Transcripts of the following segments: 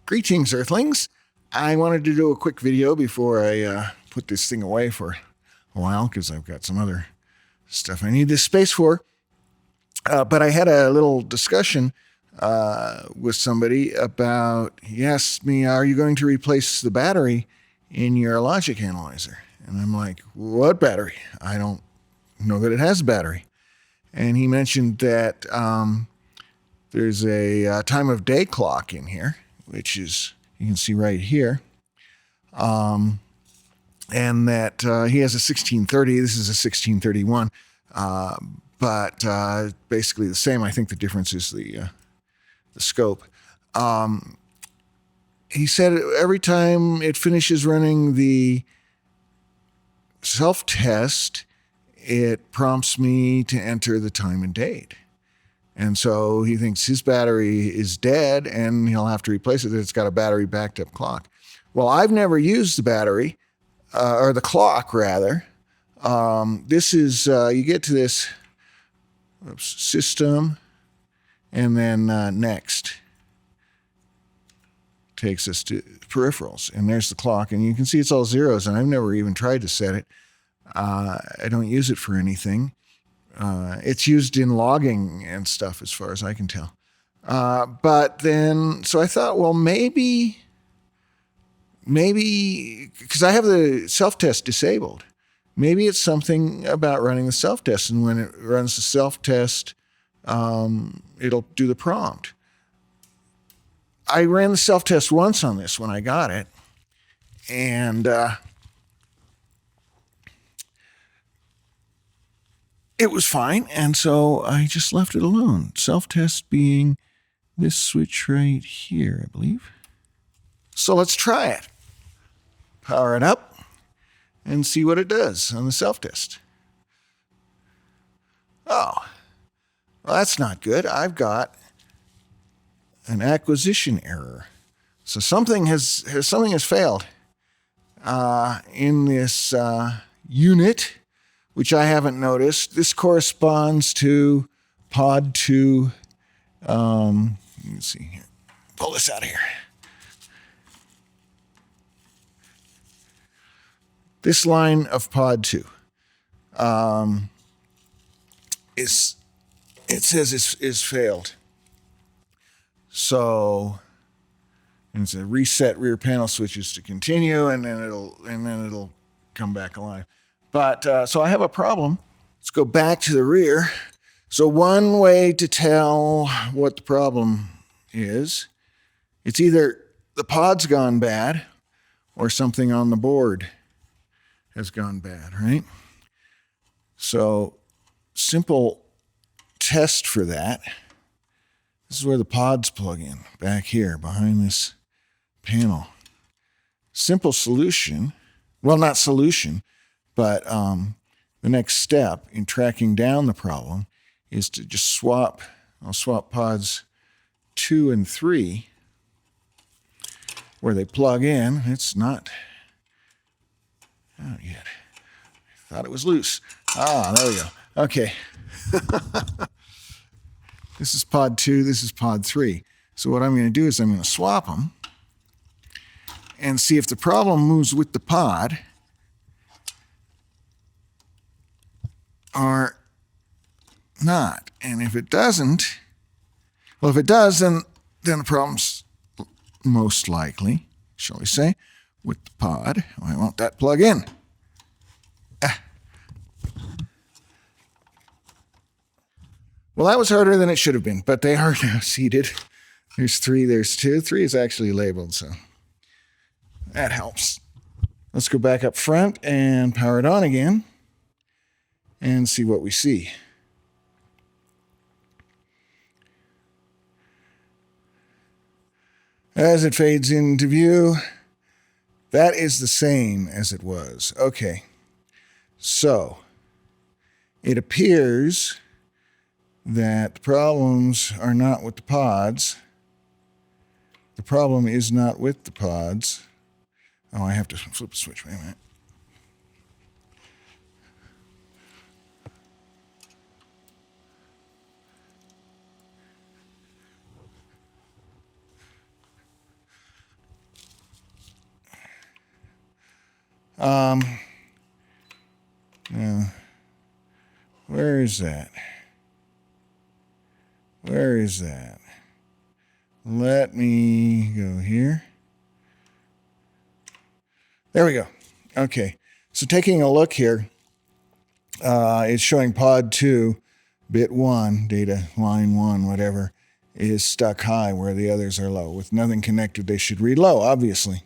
Greetings, Earthlings. I wanted to do a quick video before I put this thing away for a while because I've got some other stuff I need this space for. But I had a little discussion with somebody about, he asked me, are you going to replace the battery in your logic analyzer? And I'm like, what battery? I don't know that it has a battery. And he mentioned that there's a time of day clock in here, which is, you can see right here. And that he has a 1630. This is a 1631. But basically the same. I think the difference is the scope. He said every time it finishes running the self-test, it prompts me to enter the time and date. And so he thinks his battery is dead and he'll have to replace it. It's got a battery backed up clock. Well, I've never used the battery, or the clock rather. This is, you get to this system and then next takes us to peripherals. And there's the clock and you can see it's all zeros and I've never even tried to set it. I don't use it for anything. It's used in logging and stuff as far as I can tell. But then, so I thought, well, maybe, because I have the self-test disabled, maybe it's something about running the self-test. And when it runs the self-test, it'll do the prompt. I ran the self-test once on this when I got it. And it was fine, and so I just left it alone. Self-test being this switch right here, I believe. So let's try it. Power it up and see what it does on the self-test. Oh, well, that's not good. I've got an acquisition error. So something has failed in this unit, which I haven't noticed. This corresponds to pod 2. Let's see here. Pull this out of here. This line of pod 2 it says is failed. So it's a reset rear panel switches to continue, and then it'll come back alive. But so I have a problem. Let's go back to the rear. So one way to tell what the problem is, it's either the pod's gone bad or something on the board has gone bad, right? So simple test for that. This is where the pods plug in, back here behind this panel. Simple solution, well, not solution, but the next step in tracking down the problem is to just I'll swap pods 2 and 3 where they plug in. It's not out yet. I thought it was loose. Ah, there we go. Okay. This is pod 2, this is pod 3. So what I'm going to do is I'm going to swap them and see if the problem moves with the pod or not. And if it doesn't, well, if it does, then the problem's most likely, shall we say, with the pod. Why won't that plug in? Well, that was harder than it should have been, but they are now seated. There's 3, there's 2. 3 is actually labeled, so that helps. Let's go back up front and power it on again and see what we see. As it fades into view, that is the same as it was. Okay, so it appears that the problems are not with the pods. The problem is not with the pods. Oh, I have to flip the switch. Wait a minute. Where is that? Where is that? Let me go here. There we go. Okay. So taking a look here, it's showing pod 2, bit 1, data line 1, whatever, is stuck high where the others are low. With nothing connected, they should read low, obviously.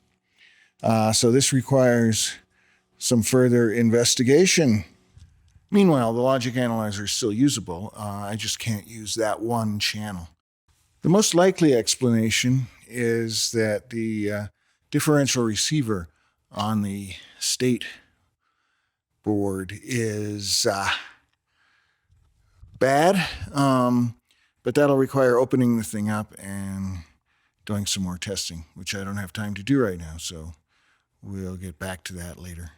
So this requires some further investigation. Meanwhile, the logic analyzer is still usable. I just can't use that one channel. The most likely explanation is that the differential receiver on the state board is bad, but that'll require opening the thing up and doing some more testing, which I don't have time to do right now, so we'll get back to that later.